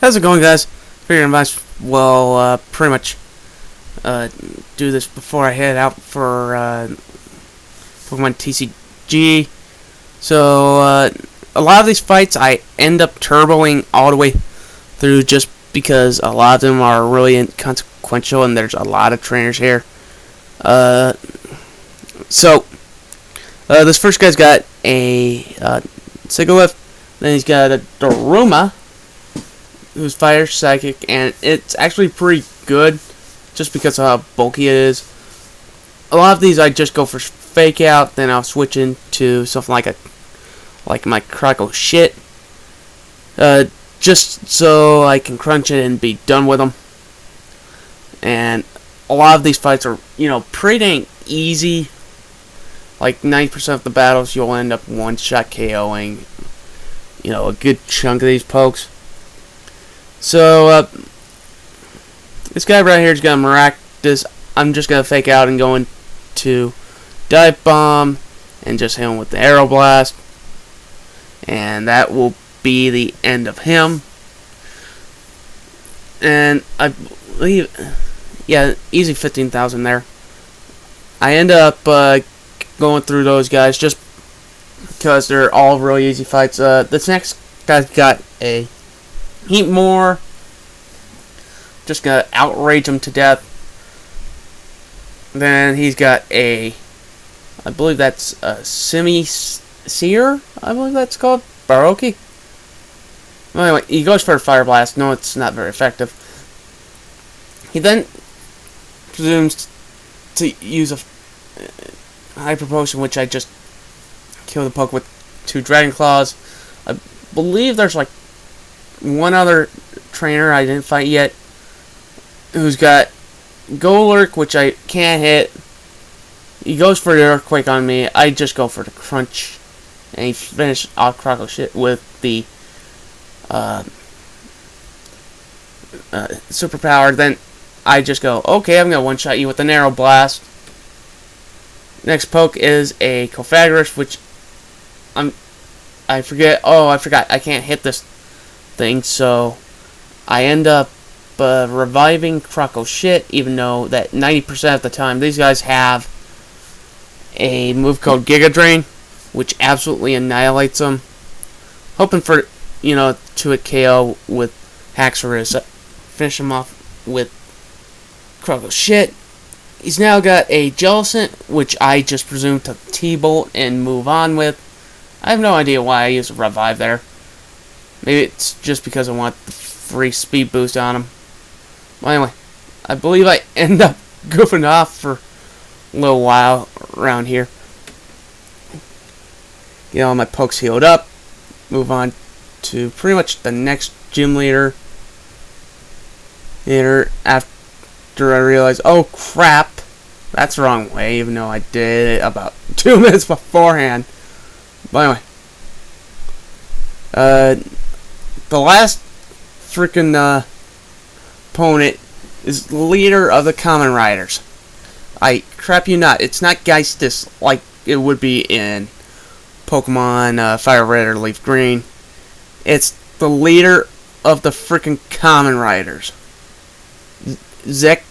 How's it going, guys? Figured I might pretty much do this before I head out for Pokemon TCG. So a lot of these fights I end up turboing all the way through just because a lot of them are really inconsequential and there's a lot of trainers here. So this first guy's got a Sigilyph, then he's got a Daruma, who's Fire Psychic, and it's actually pretty good just because of how bulky it is. A lot of these I just go for Fake Out, then I'll switch into something like my Crackle Shit, just so I can crunch it and be done with them. And a lot of these fights are, pretty dang easy. Like 90% of the battles you'll end up one-shot KOing, a good chunk of these pokes. So, this guy right here is going to Maractus. I'm just going to Fake Out and go into Dive Bomb and just hit him with the Aero Blast. And that will be the end of him. And I believe, yeah, easy 15,000 there. I end up going through those guys just because they're all really easy fights. This next guy's got a Heatmore. Just gonna outrage him to death. Then he's got I believe that's a Semi-Seer, I believe that's called. Baroki. Well, anyway, he goes for a Fire Blast. No, it's not very effective. He then presumes to use a Hyper Potion, which I just kill the poke with 2 Dragon Claws. I believe there's like one other trainer I didn't fight yet who's got Golurk, which I can't hit. He goes for the Earthquake on me. I just go for the Crunch, and he finished off Crackle Shit with the Superpower. Then I just go, okay, I'm gonna one-shot you with an Aero Blast. Next poke is a Cofagrish, which I forget. Oh, I forgot. I can't hit this thing, so I end up reviving Crackle Shit, even though that 90% of the time these guys have a move called Giga Drain, which absolutely annihilates them. Hoping for, to a KO with Haxorus. Finish him off with Crackle Shit. He's now got a Jellicent, which I just presume to T-Bolt and move on with. I have no idea why I used a Revive there. Maybe it's just because I want the free speed boost on him. Well, anyway, I believe I end up goofing off for a little while around here. Get all my pokes healed up. Move on to pretty much the next gym leader. After I realize, oh crap, that's the wrong way, even though I did it about 2 minutes beforehand. But anyway, the last freaking opponent is the leader of the Common Riders. I crap you not, it's not Geistis like it would be in Pokemon Fire Red or Leaf Green. It's the leader of the freaking Common Riders. Zegik?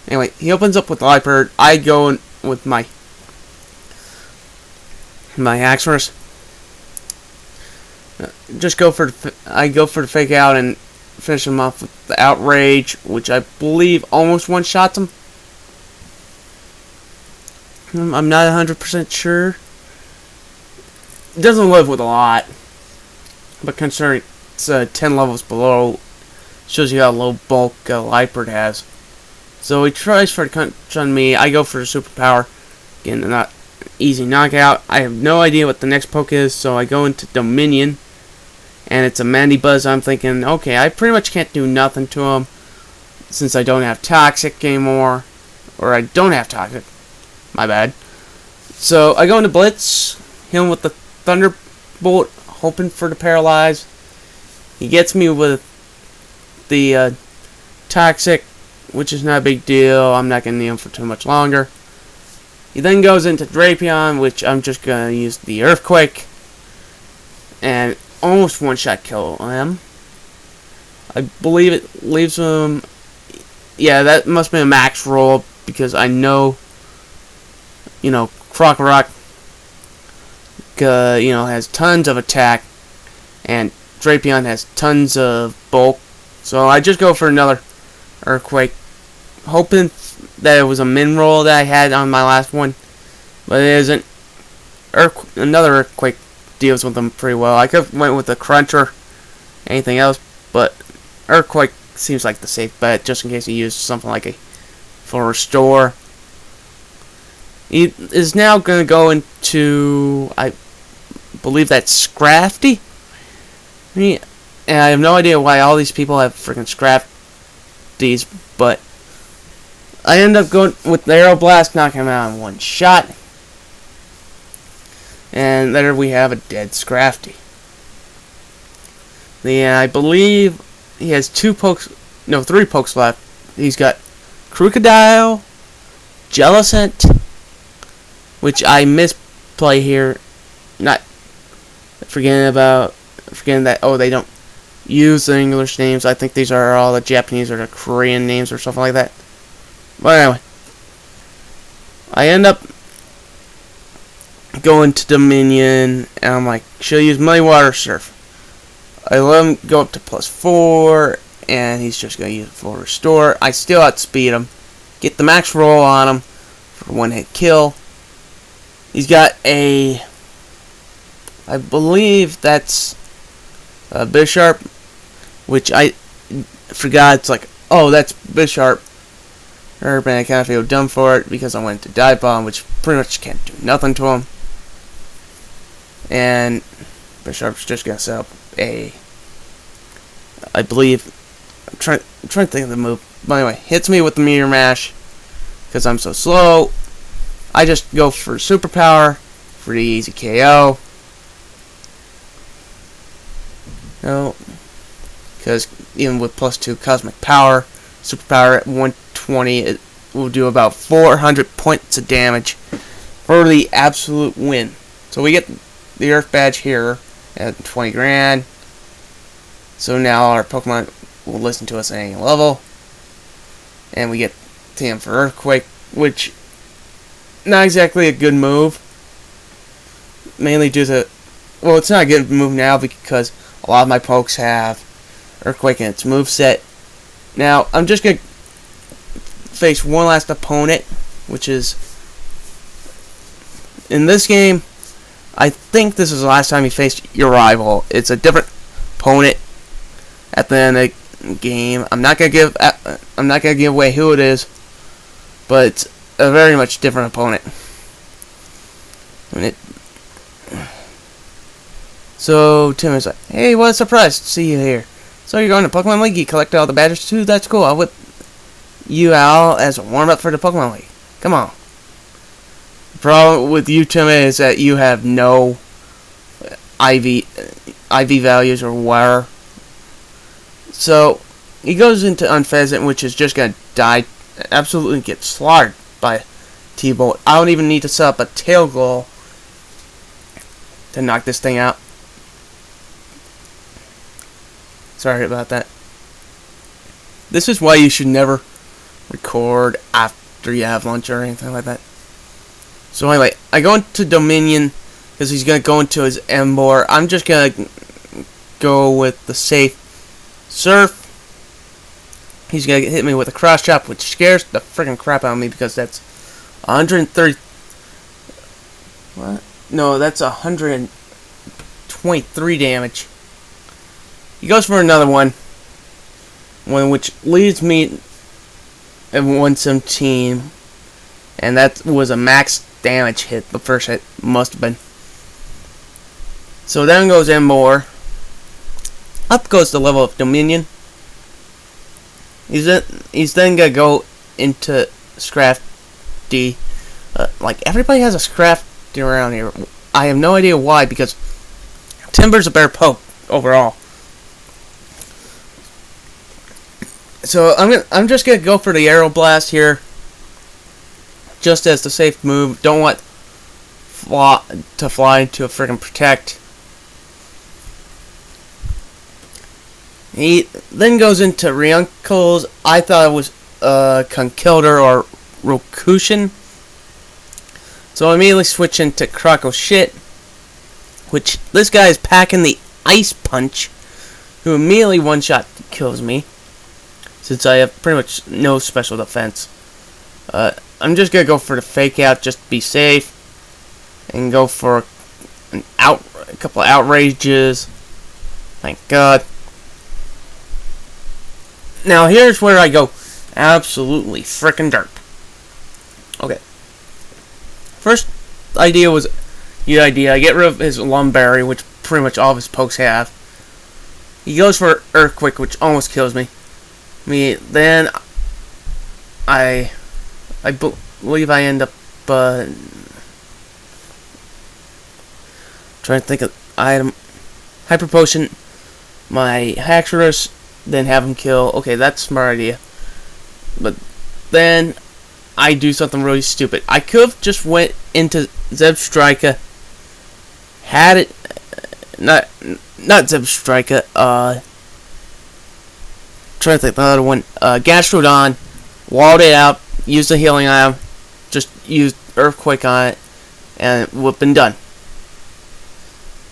Anyway, he opens up with Liepard. I go in with my Haxorus. I go for the Fake Out and finish him off with the Outrage, which I believe almost one-shots him. I'm not 100% sure. It doesn't live with a lot, but considering it's 10 levels below, shows you how low bulk Liepard has. So he tries for a crunch on me. I go for the Superpower. Again, not easy knockout. I have no idea what the next poke is, so I go into Dominion. And it's a Mandibuzz. I'm thinking, okay, I pretty much can't do nothing to him since I don't have Toxic anymore. Or I don't have Toxic. My bad. So I go into Blitz. Hit him with the Thunderbolt, hoping for the Paralyze. He gets me with the Toxic, which is not a big deal. I'm not going to need him for too much longer. He then goes into Drapion, which I'm just going to use the Earthquake. And almost one-shot kill him. I believe it leaves him... Yeah, that must be a max roll, because I know, you know, Crocorock, you know, has tons of attack, and Drapion has tons of bulk. So I just go for another Earthquake, hoping that it was a min roll that I had on my last one, but it isn't. Another Earthquake deals with them pretty well. I could have went with a Cruncher, anything else, but Earthquake seems like the safe bet, just in case you use something like a full restore. He is now going to go into, I believe that's Scrafty. And I have no idea why all these people have freaking Scrafties, but I end up going with the Aeroblast, knocking him out in one shot. And there we have a dead Scrafty. I believe he has three pokes left. He's got Crocodile, Jellicent, which I misplay here, not forgetting that, oh, they don't use the English names. I think these are all the Japanese or the Korean names or something like that. But anyway, I end up going to Dominion, and I'm like, should I use my Water Surf? I let him go up to +4, and he's just going to use it for restore. I still outspeed him, get the max roll on him for one-hit kill. He's got a, I believe that's a Bisharp, which I forgot. It's like, oh, that's Bisharp. And I kind of feel dumb for it because I went to Dive Bomb, which pretty much can't do nothing to him. And Bisharp's just gonna set up a, I believe, I'm trying to think of the move. But anyway, hits me with the Meteor Mash because I'm so slow. I just go for Superpower for the easy KO. No, because even with +2 Cosmic Power, Superpower at 120, it will do about 400 points of damage for the absolute win. So we get the Earth Badge here at 20 grand. So now our Pokemon will listen to us at any level. And we get TM for Earthquake, which not exactly a good move. Mainly due to, well, it's not a good move now because a lot of my pokes have Earthquake in its moveset. Now, I'm just going to face one last opponent, which is, in this game, I think this is the last time you faced your rival. It's a different opponent at the end of the game. I'm not gonna give away who it is, but it's a very much different opponent. So Tim is like, "Hey, what a surprise to see you here. So you're going to Pokemon League? You collected all the badges too? That's cool. I'll whip you out as a warm up for the Pokemon League. Come on." The problem with you, Tim, is that you have no IV values or whatever. So he goes into Unfezant, which is just gonna die, absolutely get slaughtered by T-Bolt. I don't even need to set up a tail goal to knock this thing out. Sorry about that. This is why you should never record after you have lunch or anything like that. So anyway, I go into Dominion because he's going to go into his Emboar. I'm just going to go with the safe Surf. He's going to hit me with a Cross Chop, which scares the freaking crap out of me because that's 130... What? No, that's 123 damage. He goes for another one which leads me at 117, and that was a max damage hit. The first hit must have been. So then goes Emboar. Up goes the level of Dominion. He's then gonna go into Scrafty. Like everybody has a Scrafty around here. I have no idea why, because Timber's a better poke overall. So I'm just gonna go for the Aeroblast here, just as the safe move. Don't want to fly into a freaking Protect. He then goes into Ryunkel's. I thought it was Conkeldurr or Rokushin. So I immediately switch into Croco Shit, which this guy is packing the Ice Punch, who immediately one-shot kills me, since I have pretty much no special defense. I'm just gonna go for the fake out, just to be safe, and go for a couple of outrages. Thank God. Now here's where I go absolutely frickin' derp. Okay. First idea was the idea. I get rid of his Lumberry, which pretty much all of his pokes have. He goes for Earthquake, which almost kills me. Then I believe I end up trying to think of item. Hyper Potion my Haxorus, then have him kill. Okay, that's a smart idea. But then I do something really stupid. I could have just went into Zebstrika, had it, not Zebstrika, trying to think the other one, Gastrodon, walled it out, used a healing item, just used Earthquake on it, and it would have been done.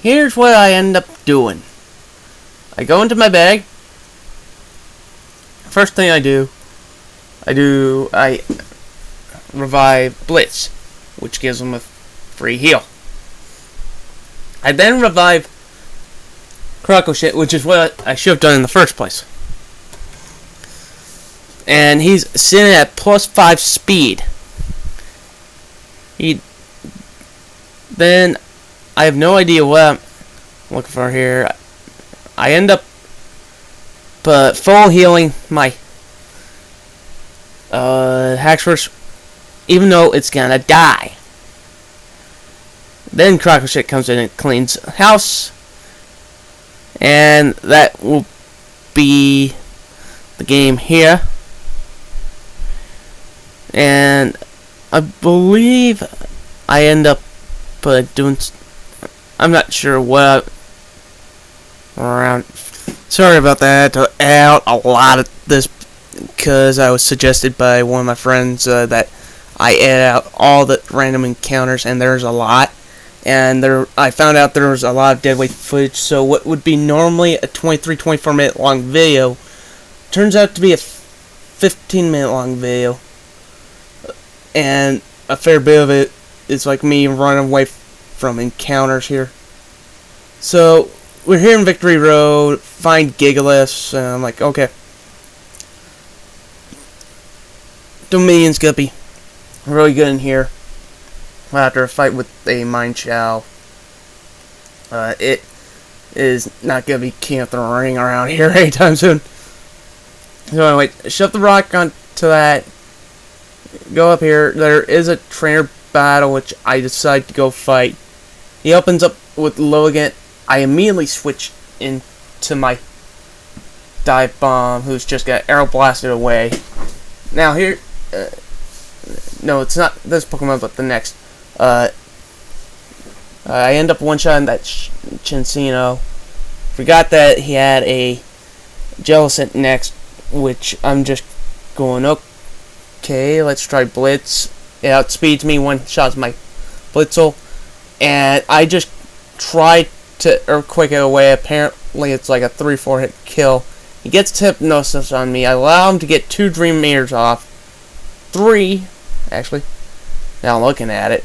Here's what I end up doing. I go into my bag. First thing I revive Blitz, which gives him a free heal. I then revive Croco Shit, which is what I should have done in the first place. And he's sitting at +5 speed. Then I have no idea what I'm looking for here. I end up full healing my Haxorus, even though it's gonna die. Then Croco Shit comes in and cleans house, and that will be the game here. And I believe I end up doing. I'm not sure what. Around. Sorry about that. I had to out a lot of this because I was suggested by one of my friends that I edit out all the random encounters, and there's a lot. And I found out there was a lot of deadweight footage, so what would be normally a 23-24 minute long video turns out to be a 15-minute long video. And a fair bit of it is like me running away from encounters here. So we're here in Victory Road, find Gigaliths, and I'm like, okay. Dominion's gonna be really good in here. After a fight with a Mine Chow, it is not gonna be keying up the ring around here anytime soon. So anyway, shove the rock onto that. Go up here. There is a trainer battle, which I decide to go fight. He opens up with Logan. I immediately switch into my Dive Bomb, who's just got arrow blasted away. Now here, no, it's not this Pokemon, but the next. I end up one-shotting that Chincino. Forgot that he had a Jellicent next, which I'm just going, okay, let's try Blitz. It outspeeds me, one-shots my Blitzel, and I just tried to Earthquake it away. Apparently it's like a 3-4 hit kill. He gets Hypnosis on me. I allow him to get 2 Dream Mirrors off. 3, actually. Now I'm looking at it.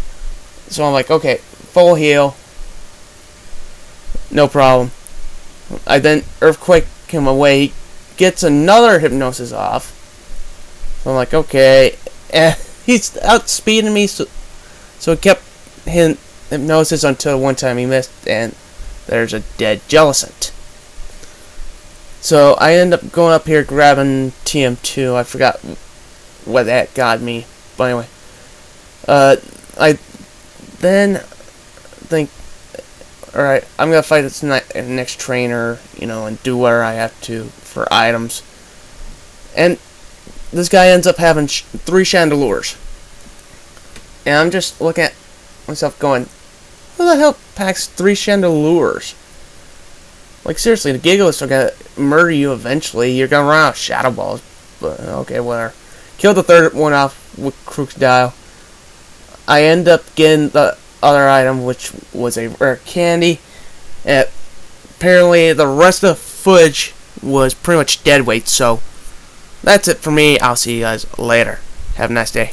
So I'm like, okay, full heal. No problem. I then Earthquake him away. He gets another Hypnosis off. So I'm like, okay. And he's outspeeding me, so it kept him Hypnosis until one time he missed, and there's a dead Jellicent. So I end up going up here grabbing TM2. I forgot what that got me. But anyway. I then think, alright, I'm going to fight this next trainer, and do whatever I have to for items. And this guy ends up having 3 Chandelures. And I'm just looking at myself going, who the hell packs 3 Chandelures? Like, seriously, the Gigaliths are going to murder you eventually. You're gonna run out of shadow balls. But okay, whatever. Kill the third one off with crocodile. I end up getting the other item, which was a rare candy. Apparently, the rest of the footage was pretty much dead weight. So that's it for me. I'll see you guys later. Have a nice day.